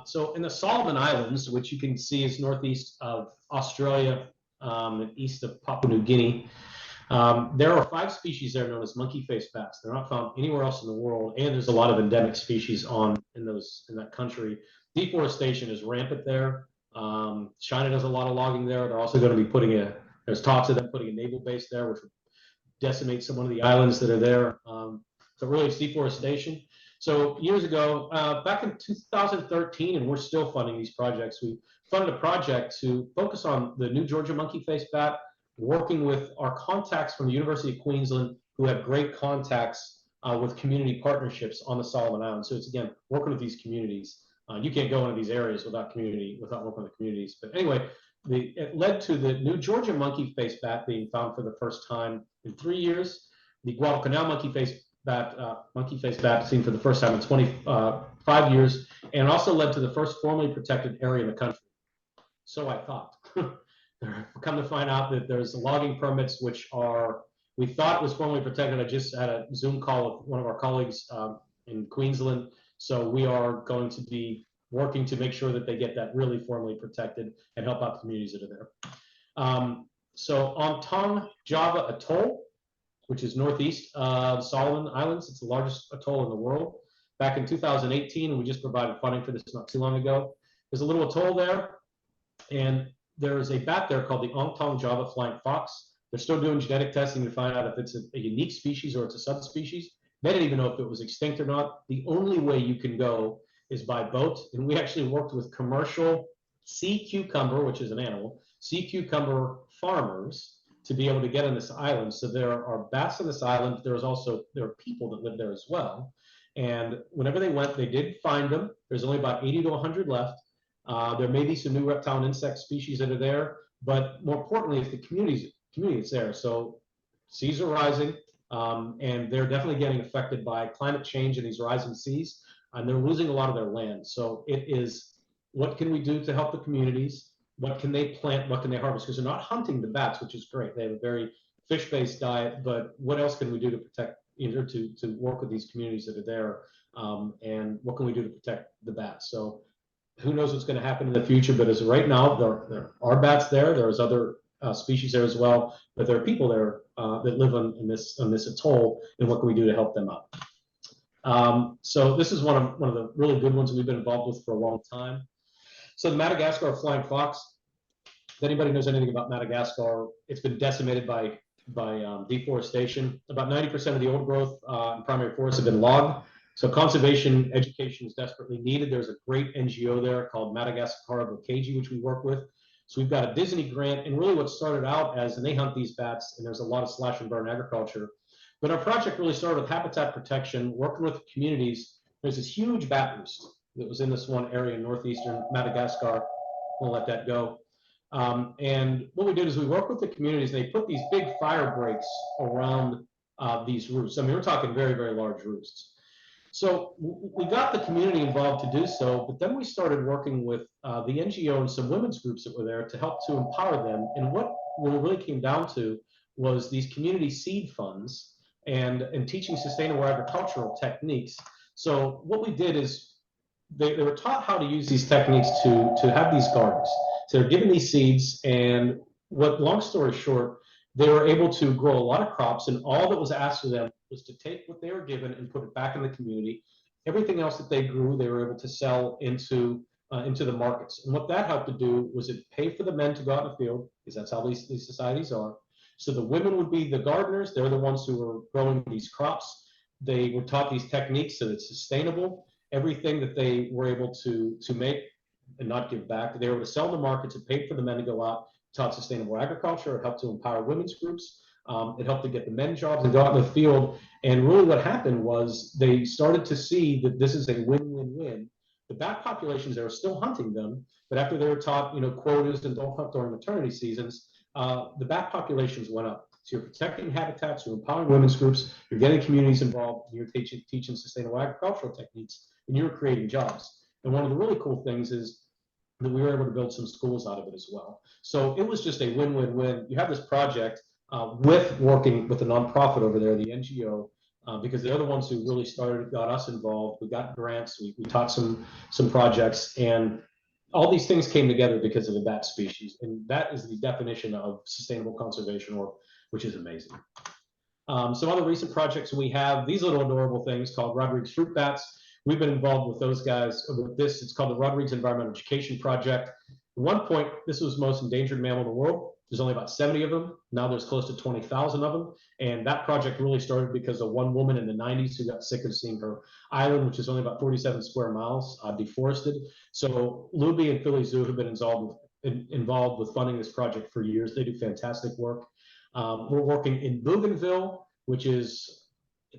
So in the Solomon Islands, which you can see is northeast of Australia and east of Papua New Guinea, there are 5 species there known as monkey-faced bats. They're not found anywhere else in the world, and there's a lot of endemic species in that country. Deforestation is rampant there. China does a lot of logging there. They're also going to be there's talks of them putting a naval base there, which would decimate some of the islands that are there. So really, it's deforestation. So years ago, back in 2013, and we're still funding these projects, we funded a project to focus on the new Georgia monkey-faced bat, working with our contacts from the University of Queensland who have great contacts with community partnerships on the Solomon Islands. So it's, again, working with these communities. You can't go into these areas without working with the communities. But anyway, it led to the new Georgia monkey-faced bat being found for the first time in 3 years. The Guadalcanal monkey-faced bat seen for the first time in 25 years, and also led to the first formally protected area in the country. So I thought. Come to find out that there's logging permits, which we thought was formally protected. I just had a Zoom call with one of our colleagues in Queensland. So we are going to be working to make sure that they get that really formally protected and help out the communities that are there. So on Tong Java Atoll, which is northeast of the Solomon Islands, it's the largest atoll in the world. Back in 2018, and we just provided funding for this not too long ago. There's a little atoll there, and there's a bat there called the Ong-Tong Java Flying Fox. They're still doing genetic testing to find out if it's a unique species or it's a subspecies. They didn't even know if it was extinct or not. The only way you can go is by boat. And we actually worked with commercial sea cucumber, which is an animal, sea cucumber farmers to be able to get on this island. So there are bats on this island. There are people that live there as well. And whenever they went, they did find them. There's only about 80 to 100 left. There may be some new reptile and insect species that are there, but more importantly, it's the community that's there. So seas are rising, and they're definitely getting affected by climate change and these rising seas, and they're losing a lot of their land. So it is, what can we do to help the communities? What can they plant? What can they harvest? Because they're not hunting the bats, which is great. They have a very fish-based diet, but what else can we do to protect, to work with these communities that are there and what can we do to protect the bats. So who knows what's going to happen in the future, but as of right now, there are bats there. There's other species there as well, but there are people there that live on this atoll, and what can we do to help them out? So this is one of the really good ones we've been involved with for a long time. So the Madagascar flying fox. If anybody knows anything about Madagascar, it's been decimated by deforestation. About 90% of the old growth in primary forests have been logged. So conservation education is desperately needed. There's a great NGO there called Madagascar Bokeji, which we work with. So we've got a Disney grant, and really what started out as, and they hunt these bats, and there's a lot of slash and burn agriculture. But our project really started with habitat protection, working with communities. There's this huge bat roost that was in this one area in northeastern Madagascar. We'll let that go. And what we did is we worked with the communities. They put these big fire breaks around these roosts. I mean, we're talking very, very large roosts. So we got the community involved to do so, but then we started working with the NGO and some women's groups that were there to help to empower them. And what it really came down to was these community seed funds and teaching sustainable agricultural techniques. So what we did is they were taught how to use these techniques to have these gardens. So they're given these seeds, and long story short, they were able to grow a lot of crops, and all that was asked of them was to take what they were given and put it back in the community. Everything else that they grew, they were able to sell into the markets. And what that helped to do was it pay for the men to go out in the field, because that's how these societies are. So the women would be the gardeners. They're the ones who were growing these crops. They were taught these techniques so it's sustainable. Everything that they were able to make and not give back, they were able to sell in the markets. It paid for the men to go out, taught sustainable agriculture. It helped to empower women's groups. It helped to get the men jobs and go out in the field. And really what happened was they started to see that this is a win-win-win. The bat populations, they were still hunting them, but after they were taught, quotas and don't hunt during maternity seasons, the bat populations went up. So you're protecting habitats, you're empowering women's groups, you're getting communities involved, you're teaching sustainable agricultural techniques, and you're creating jobs. And one of the really cool things is that we were able to build some schools out of it as well. So it was just a win-win-win. You have this project with working with a nonprofit over there, the NGO, because they're the ones who really got us involved. We got grants, we taught some projects, and all these things came together because of the bat species. And that is the definition of sustainable conservation work, which is amazing. Some other recent projects we have, these little adorable things called Rodriguez fruit bats. We've been involved with those guys with this. It's called the Rodriguez Environmental Education Project. At one point, this was the most endangered mammal in the world. There's only about 70 of them. Now there's close to 20,000 of them. And that project really started because of one woman in the 90s who got sick of seeing her island, which is only about 47 square miles, deforested. So Lubee and Philly Zoo have been involved with funding this project for years. They do fantastic work. We're working in Bougainville, which is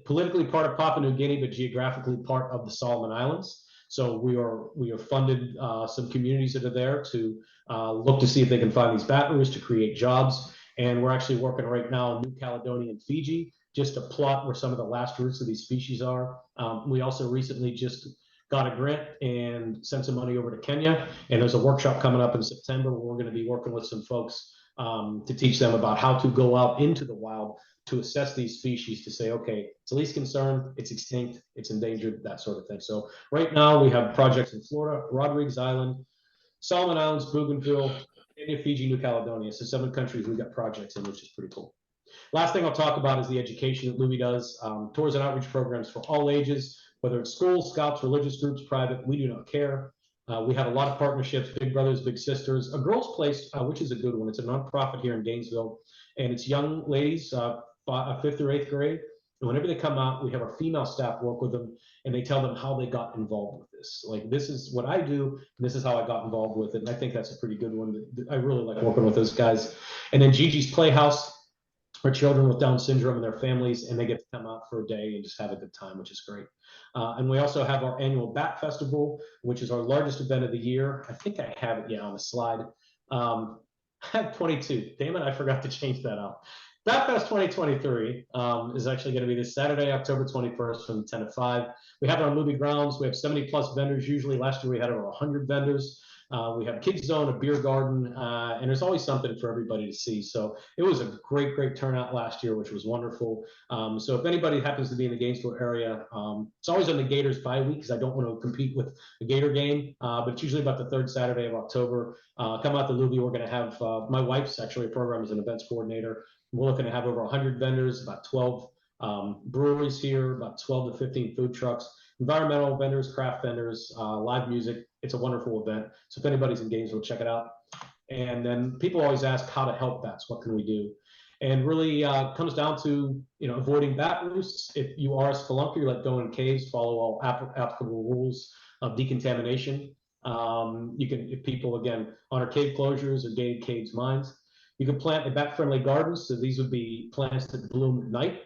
politically part of Papua New Guinea, but geographically part of the Solomon Islands. So we are funded some communities that are there to look to see if they can find these bat roosts to create jobs. And we're actually working right now in New Caledonia and Fiji, just to plot where some of the last roots of these species are. We also recently just got a grant and sent some money over to Kenya. And there's a workshop coming up in September where we're going to be working with some folks to teach them about how to go out into the wild to assess these species, to say, okay, it's at least concerned, it's extinct, it's endangered, that sort of thing. So right now we have projects in Florida, Rodriguez Island, Solomon Islands, Bougainville, Kenya, Fiji, New Caledonia. So 7 countries we've got projects in, which is pretty cool. Last thing I'll talk about is the education that Lubee does. Tours and outreach programs for all ages, whether it's schools, scouts, religious groups, private, we do not care. We have a lot of partnerships, Big Brothers, Big Sisters. A Girls Place, which is a good one. It's a nonprofit here in Gainesville, and it's young ladies, 5th through 8th grade. And whenever they come out, we have our female staff work with them, and they tell them how they got involved with this. Like, this is what I do, and this is how I got involved with it. And I think that's a pretty good one. I really like working with those guys. And then Gigi's Playhouse, for children with Down syndrome and their families, and they get to come out for a day and just have a good time, which is great. And we also have our annual Bat Festival, which is our largest event of the year. I think I have it, on the slide. I have 22. Damn it, I forgot to change that out. Bat Fest 2023 is actually going to be this Saturday, October 21st from 10 to 5. We have it on Lubee grounds. We have 70 plus vendors usually. Last year we had over 100 vendors. We have a kids zone, a beer garden, and there's always something for everybody to see. So it was a great turnout last year, which was wonderful. So if anybody happens to be in the Gainesville area, it's always on the Gators bye week because I don't want to compete with the Gator game, but it's usually about the third Saturday of October. Come out to Lubee. We're going to have, my wife's actually a program as an events coordinator. We're looking to have over 100 vendors, about 12 breweries here, about 12 to 15 food trucks, environmental vendors, craft vendors, live music. It's a wonderful event. So if anybody's in Gainesville, check it out. And then people always ask how to help bats. What can we do? And really comes down to avoiding bat roosts. If you are a spelunker, like go in caves, follow all applicable rules of decontamination. You can, if people again honor cave closures or gated caves mines. You can plant a bat-friendly gardens. So these would be plants that bloom at night.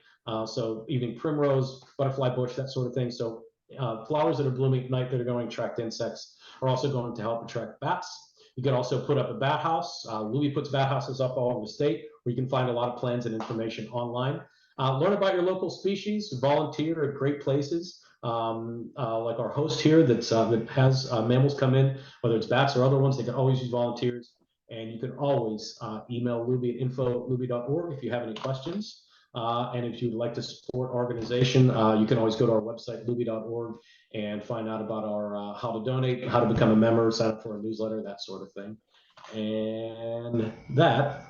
So even primrose, butterfly bush, that sort of thing. So flowers that are blooming at night that are going to attract insects are also going to help attract bats. You can also put up a bat house. Lubee puts bat houses up all over the state where you can find a lot of plans and information online. Learn about your local species, volunteer at great places. Like our host here that has mammals come in, whether it's bats or other ones, they can always use volunteers. And you can always email Lubee at info@lubee.org if you have any questions. And if you'd like to support our organization, you can always go to our website, lubee.org, and find out about our how to donate, how to become a member, sign up for a newsletter, that sort of thing. And that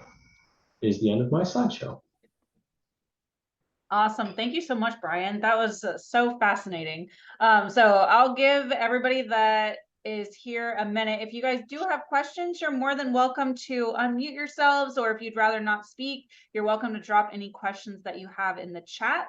is the end of my slideshow. Awesome. Thank you so much, Brian. That was so fascinating. So I'll give everybody that is here a minute. If you guys do have questions, you're more than welcome to unmute yourselves, or if you'd rather not speak, you're welcome to drop any questions that you have in the chat.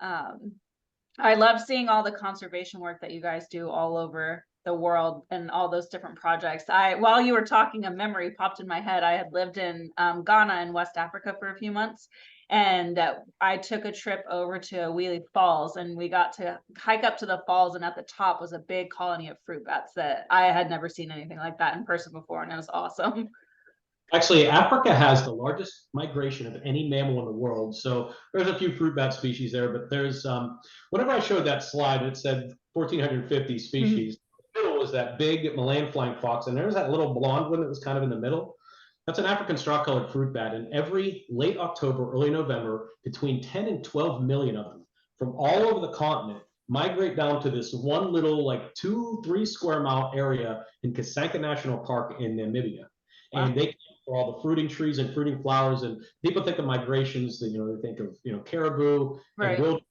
I love seeing all the conservation work that you guys do all over the world and all those different projects. While you were talking, a memory popped in my head. I had lived in Ghana in West Africa for a few months, and I took a trip over to Wheelie Falls, and we got to hike up to the falls, and at the top was a big colony of fruit bats that I had never seen anything like that in person before, and it was awesome. Actually, Africa has the largest migration of any mammal in the world. So there's a few fruit bat species there, but there's, whenever I showed that slide, it said 1,450 species. The middle was that big Malayan flying fox, and there's that little blonde one that was kind of in the middle. That's an African straw-colored fruit bat, and every late October, early November, between 10 and 12 million of them from all over the continent migrate down to this one little, like 2-3 square mile area in Kasanka National Park in Namibia. Wow. And they for all the fruiting trees and fruiting flowers, and people think of migrations that they think of caribou, right? And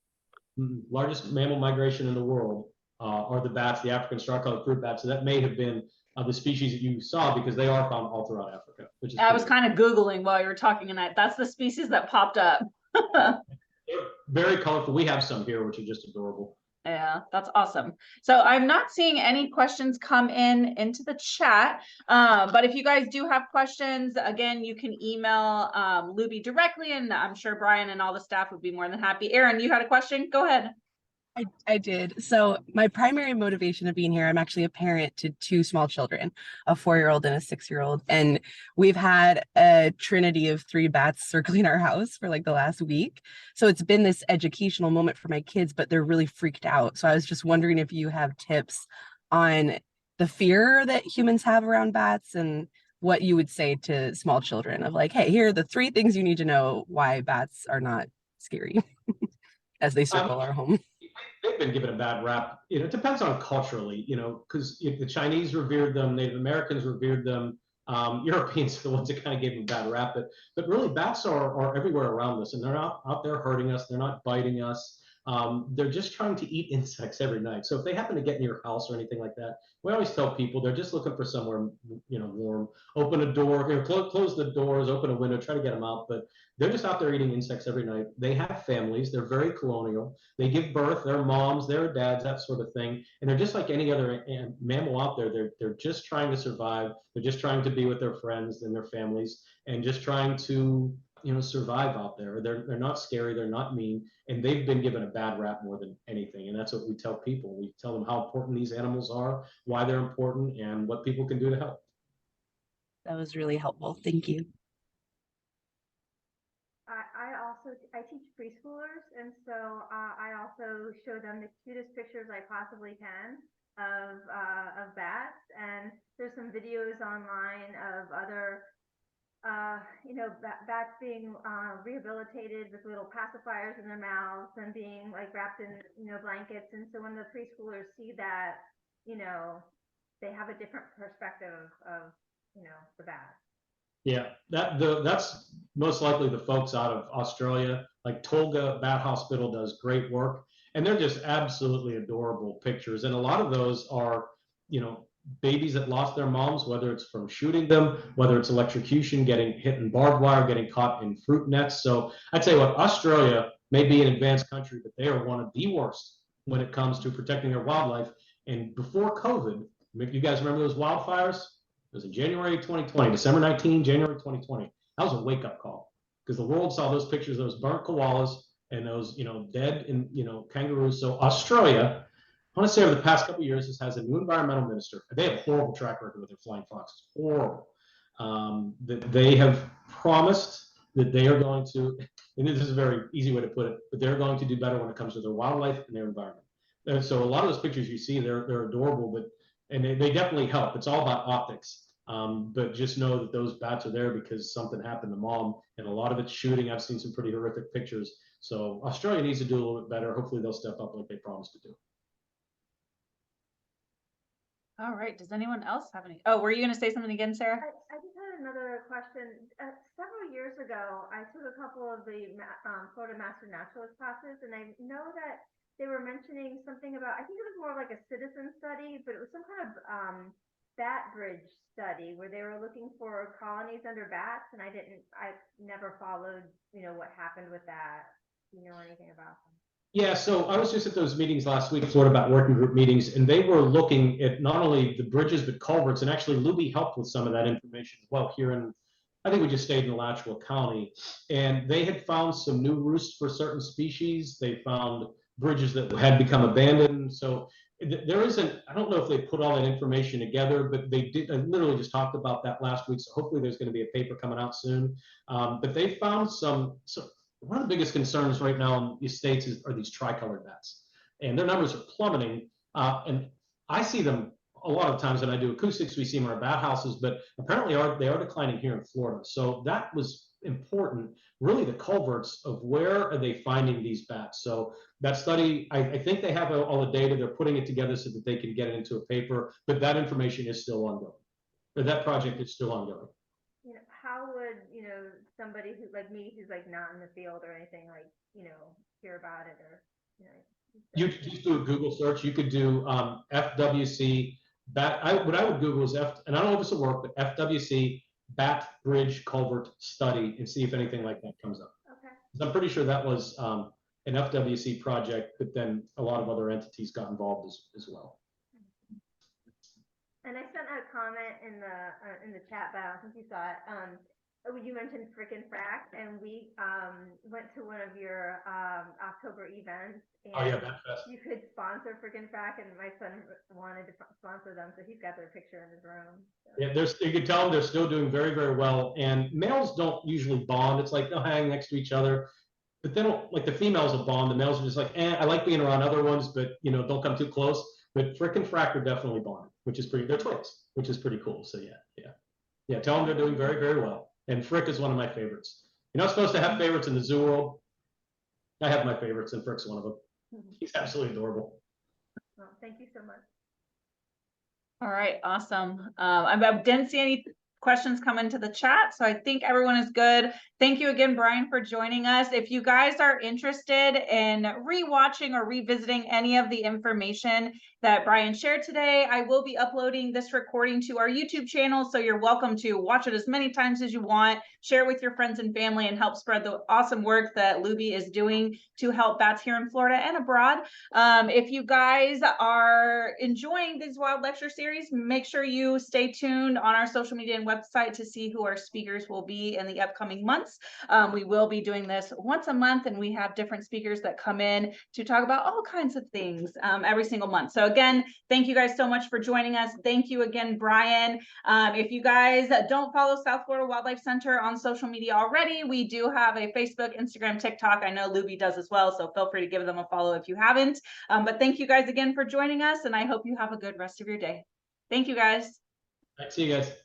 largest mammal migration in the world are the bats, the African straw-colored fruit bats. So that may have been the species that you saw because they are found all throughout Africa. Which is I was kind of Googling while you were talking, and that's the species that popped up. Very colorful. We have some here, which are just adorable. Yeah, that's awesome. So I'm not seeing any questions come into the chat, but if you guys do have questions, again, you can email Lubee directly, and I'm sure Brian and all the staff would be more than happy. Erin, you had a question? Go ahead. I did. So my primary motivation of being here, I'm actually a parent to 2 small children, a 4-year-old and a 6-year-old. And we've had a trinity of 3 bats circling our house for like the last week. So it's been this educational moment for my kids, but they're really freaked out. So I was just wondering if you have tips on the fear that humans have around bats and what you would say to small children of like, hey, here are the 3 things you need to know why bats are not scary as they circle our home. They've been given a bad rap. It depends on culturally, because the Chinese revered them, Native Americans revered them, Europeans are the ones that kind of gave them a bad rap. But really, bats are everywhere around us, and they're not out there hurting us. They're not biting us. They're just trying to eat insects every night. So if they happen to get in your house or anything like that, we always tell people they're just looking for somewhere, warm. Open a door, close the doors, open a window, try to get them out. But they're just out there eating insects every night. They have families. They're very colonial. They give birth. They're moms. They're dads. That sort of thing. And they're just like any other mammal out there. They're just trying to survive. They're just trying to be with their friends and their families, and just trying to survive out there. They're not scary. They're not mean, and they've been given a bad rap more than anything. And that's what we tell people. We tell them how important these animals are, why they're important, and what people can do to help. That was really helpful. Thank you. I teach preschoolers, and so I also show them the cutest pictures I possibly can of bats. And there's there's some videos online of other, you know, bats being rehabilitated with little pacifiers in their mouths and being like wrapped in, you know, blankets. And so when the preschoolers see that, you know, they have a different perspective of, you know, the bat. Yeah, that's most likely the folks out of Australia. Like Tolga Bat Hospital does great work, and they're just absolutely adorable pictures. And a lot of those are, you know, babies that lost their moms, whether it's from shooting them, whether it's electrocution, getting hit in barbed wire, getting caught in fruit nets. So I'd say what Australia may be an advanced country, but they are one of the worst when it comes to protecting their wildlife. And before COVID, you guys remember those wildfires? It was in January 2020, December 19, January 2020. That was a wake-up call because the world saw those pictures of those burnt koalas and those, you know, dead and, you know, kangaroos. So Australia, I want to say over the past couple of years, this has a new environmental minister. They have a horrible track record with their flying foxes, horrible. That they have promised that they are going to, and this is a very easy way to put it, but they're going to do better when it comes to their wildlife and their environment. And so a lot of those pictures you see, they're adorable, but and they definitely help. It's all about optics. But just know that those bats are there because something happened to mom, and a lot of it's shooting. I've seen some pretty horrific pictures. So Australia needs to do a little bit better. Hopefully they'll step up like they promised to do. All right. Does anyone else have any? Oh, were you going to say something again, Sarah? I just had another question. Several years ago, I took a couple of the Florida Master Naturalist classes, and I know that they were mentioning something about, I think it was more like a citizen study, but it was some kind of bat bridge study where they were looking for colonies under bats, and I never followed, you know, what happened with that. Do you know anything about them? Yeah, so I was just at those meetings last week, Florida Bat Working Group meetings, and they were looking at not only the bridges but culverts, and actually Lubee helped with some of that information as well here in, I think we just stayed in Alachua County, and they had found some new roosts for certain species. They found bridges that had become abandoned. So there isn't, I don't know if they put all that information together, but they did. I literally just talked about that last week. So hopefully there's going to be a paper coming out soon. But they found some one of the biggest concerns right now in the States are these tricolored bats, and their numbers are plummeting. And I see them a lot of times when I do acoustics. We see them in our bat houses, but apparently they are declining here in Florida. So that was important, really the culverts of where are they finding these bats. So that study, I think they have all the data. They're putting it together so that they can get it into a paper, but that information is still ongoing. Or that project is still ongoing. You know, how would, you know, somebody who like me, who's like not in the field or anything, like, you know, hear about it, or, you know? You could just do a Google search. You could do FWC bat. What I would Google is and I don't know if this will work, but FWC Bat Bridge Culvert Study and see if anything like that comes up. Okay. I'm pretty sure that was an FWC project, but then a lot of other entities got involved as well. And I sent a comment in the chat, but I don't think you saw it. You mentioned Frickin' Frack, and we went to one of your October events, and Oh yeah, Bat Fest. you could sponsor Frickin' Frack, and my son wanted to sponsor them, so he's got their picture in his room. So. Yeah, you can tell them they're still doing very, very well. And males don't usually bond. It's like they'll hang next to each other, but they don't, like the females will bond. The males are just like, I like being around other ones, but you know, don't come too close. But Frickin' Frack are definitely bonded, which is they're twins, which is pretty cool. So yeah. Tell them they're doing very, very well. And Frick is one of my favorites. You're not supposed to have favorites in the zoo world. I have my favorites, and Frick's one of them. He's absolutely adorable. Well, thank you so much. All right, awesome. I didn't see any questions come into the chat, so I think everyone is good. Thank you again, Brian, for joining us. If you guys are interested in rewatching or revisiting any of the information that Brian shared today, I will be uploading this recording to our YouTube channel, so you're welcome to watch it as many times as you want, share it with your friends and family, and help spread the awesome work that Lubee is doing to help bats here in Florida and abroad. If you guys are enjoying these wild lecture series, make sure you stay tuned on our social media and website to see who our speakers will be in the upcoming months. We will be doing this once a month, and we have different speakers that come in to talk about all kinds of things every single month. So again, thank you guys so much for joining us. Thank you again, Brian. If you guys don't follow South Florida Wildlife Center on social media already, we do have a Facebook, Instagram, TikTok. I know Lubee does as well, so feel free to give them a follow if you haven't. But thank you guys again for joining us, and I hope you have a good rest of your day. Thank you, guys. All right, see you guys.